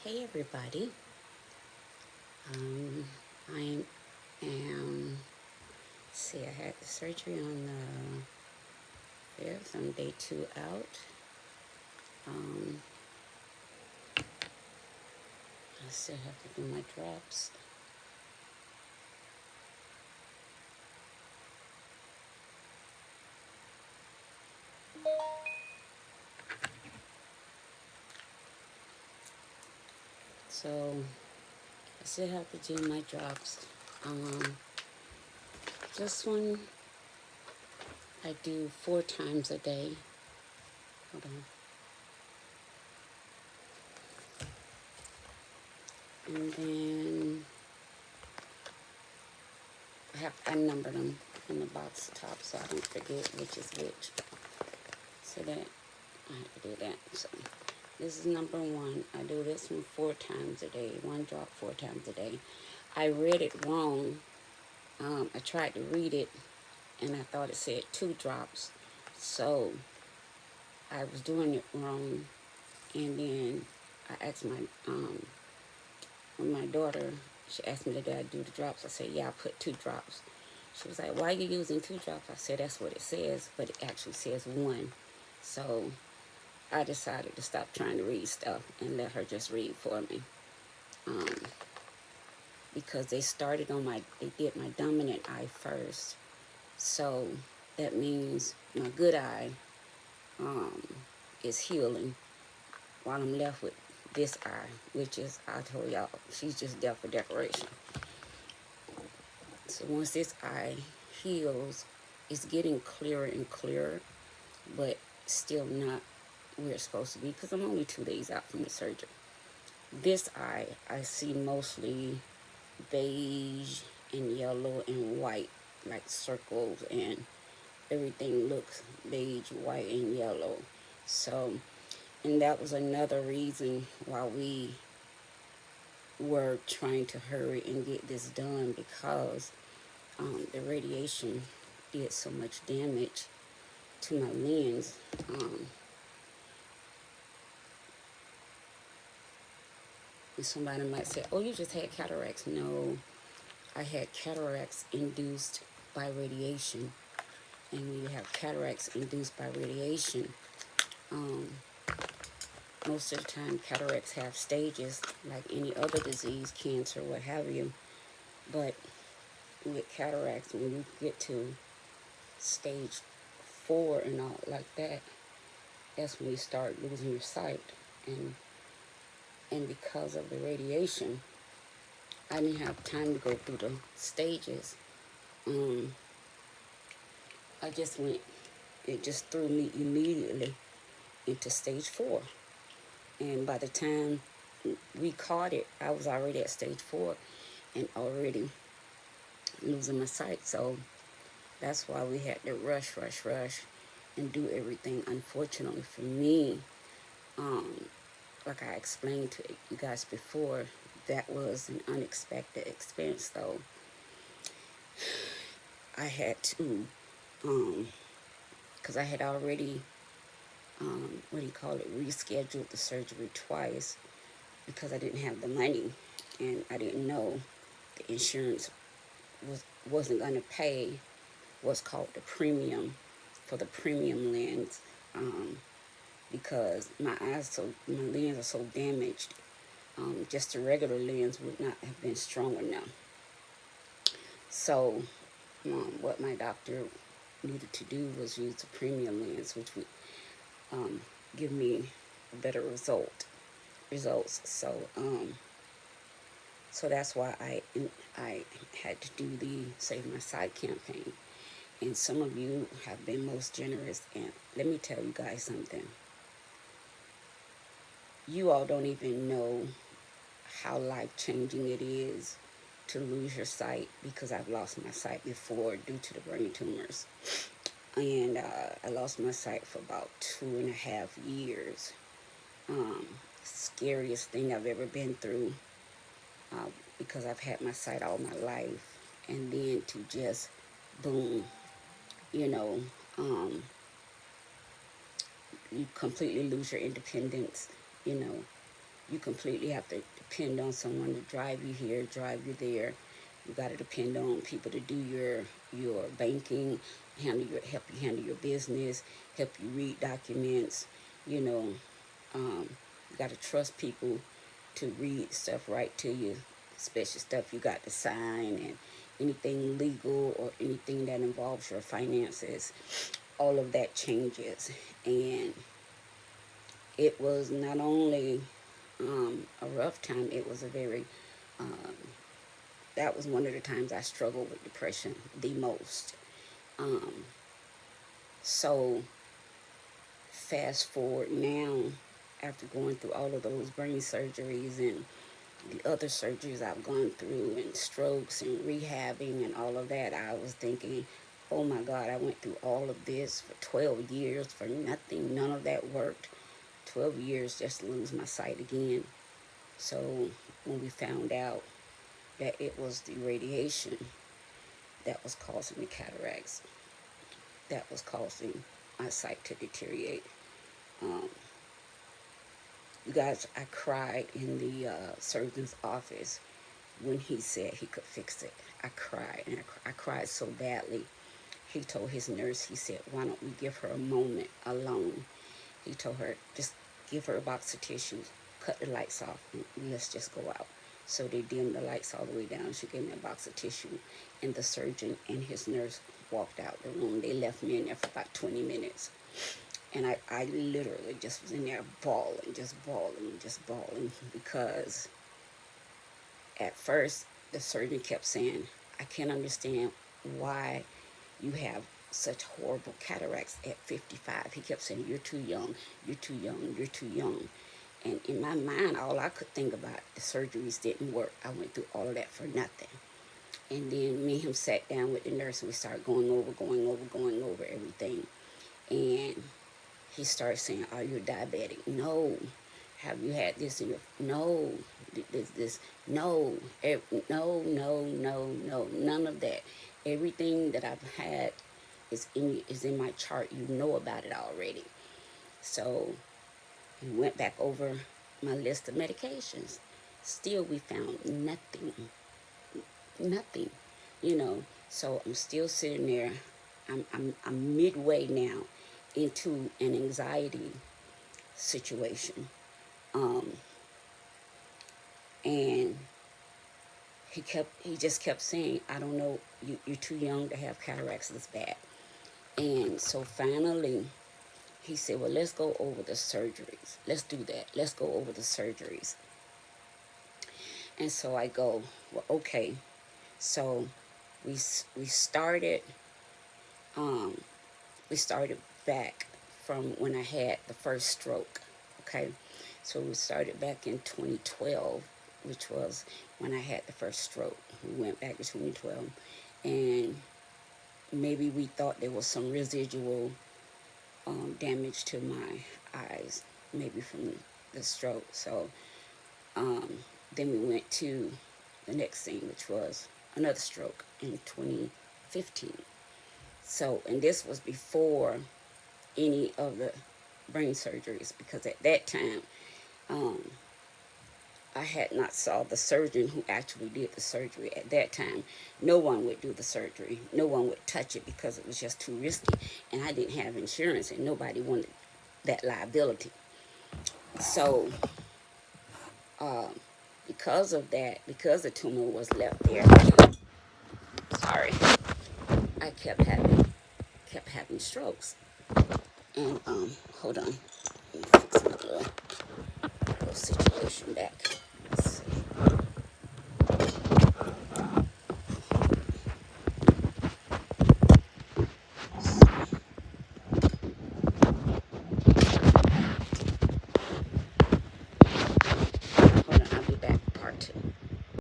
Hey everybody. I am, see, I had the surgery on the 5th. I'm day 2 out. Um, I still have to do my drops. So I still have to do my drops. This one I do 4 times a day. Hold on. And then I number them in the box top so I don't forget which is which. So that I have to do that. So this is number 1. I do this one 4 times a day. 1 drop 4 times a day. I read it wrong. I tried to read it and I thought it said 2 drops. So I was doing it wrong. And then I asked when my daughter, she asked me did I do the drops. I said, yeah, I put 2 drops. She was like, why are you using 2 drops? I said, that's what it says, but it actually says 1. So I decided to stop trying to read stuff and let her just read for me. Because they did my dominant eye first. So that means my good eye is healing while I'm left with this eye, which is, I told y'all, she's just there for decoration. So once this eye heals, it's getting clearer and clearer, but still not where it's supposed to be because I'm only 2 days out from the surgery. This eye, I see mostly beige and yellow and white, like circles, and everything looks beige, white, and yellow. So, and that was another reason why we were trying to hurry and get this done, because the radiation did so much damage to my lens. And somebody might say, oh, you just had cataracts. No, I had cataracts induced by radiation. And when you have cataracts induced by radiation, most of the time cataracts have stages like any other disease, cancer, what have you. But with cataracts, when you get to stage 4 and all like that, that's when you start losing your sight. And because of the radiation, I didn't have time to go through the stages. I just went, it just threw me immediately into stage 4. And by the time we caught it, I was already at stage 4 and already losing my sight. So that's why we had to rush and do everything. Unfortunately for me, like I explained to you guys before, that was an unexpected experience. Though I had to, because I had already, rescheduled the surgery twice because I didn't have the money and I didn't know the insurance wasn't going to pay what's called the premium for the premium lens, because my lens are so damaged. Just a regular lens would not have been strong enough. So what my doctor needed to do was use a premium lens, which would give me a better results. So that's why I had to do the Save My Sight campaign. And some of you have been most generous. And let me tell you guys something. You all don't even know how life-changing it is to lose your sight, because I've lost my sight before due to the brain tumors. And I lost my sight for about 2.5 years. Scariest thing I've ever been through, because I've had my sight all my life. And then to just, boom, you know, you completely lose your independence, you know. You completely have to depend on someone to drive you here, drive you there. You got to depend on people to do your banking, help you handle your business, help you read documents. You know, you got to trust people to read stuff right to you, especially stuff you got to sign and anything legal or anything that involves your finances. All of that changes, and it was not only a rough time. It was a very that was one of the times I struggled with depression the most. Um, so fast forward now, after going through all of those brain surgeries and the other surgeries I've gone through and strokes and rehabbing and all of that, I was thinking, oh my God, I went through all of this for 12 years for nothing. None of that worked. 12 years just to lose my sight again. So when we found out that it was the radiation that was causing the cataracts, that was causing my sight to deteriorate. Um, you guys, I cried in the surgeon's office when he said he could fix it. I cried, and I cried so badly. He told his nurse, he said, why don't we give her a moment alone? He told her, just give her a box of tissues, cut the lights off, and let's just go out. So they dimmed the lights all the way down. She gave me a box of tissue, and the surgeon and his nurse walked out the room. They left me in there for about 20 minutes. And I literally just was in there bawling, just bawling, because at first the surgeon kept saying, I can't understand why you have such horrible cataracts at 55. He kept saying, you're too young, you're too young, you're too young. And in my mind, all I could think about, the surgeries didn't work. I went through all of that for nothing. And then me and him sat down with the nurse, and we started going over everything. And he started saying, are you diabetic? No. Have you had this in your, no. This, no. No. None of that. Everything that I've had is in my chart. You know about it already. So we went back over my list of medications. Still, we found nothing, you know. So I'm still sitting there. I'm midway now into an anxiety situation, and he just kept saying, I don't know, you're too young to have cataracts this bad. And so finally, he said, well, let's go over the surgeries. Let's do that. Let's go over the surgeries. And so I go, well, okay. So we started back from when I had the first stroke. Okay. So we started back in 2012, which was when I had the first stroke. We went back to 2012, and maybe we thought there was some residual damage to my eyes, maybe from the stroke. So then we went to the next thing, which was another stroke in 2015. So, and this was before any of the brain surgeries, because at that time, I had not saw the surgeon who actually did the surgery. At that time, no one would do the surgery. No one would touch it because it was just too risky. And I didn't have insurance, and nobody wanted that liability. So, because of that, because the tumor was left there, sorry, I kept having strokes. And, hold on. Let me fix my little situation back. Let's see.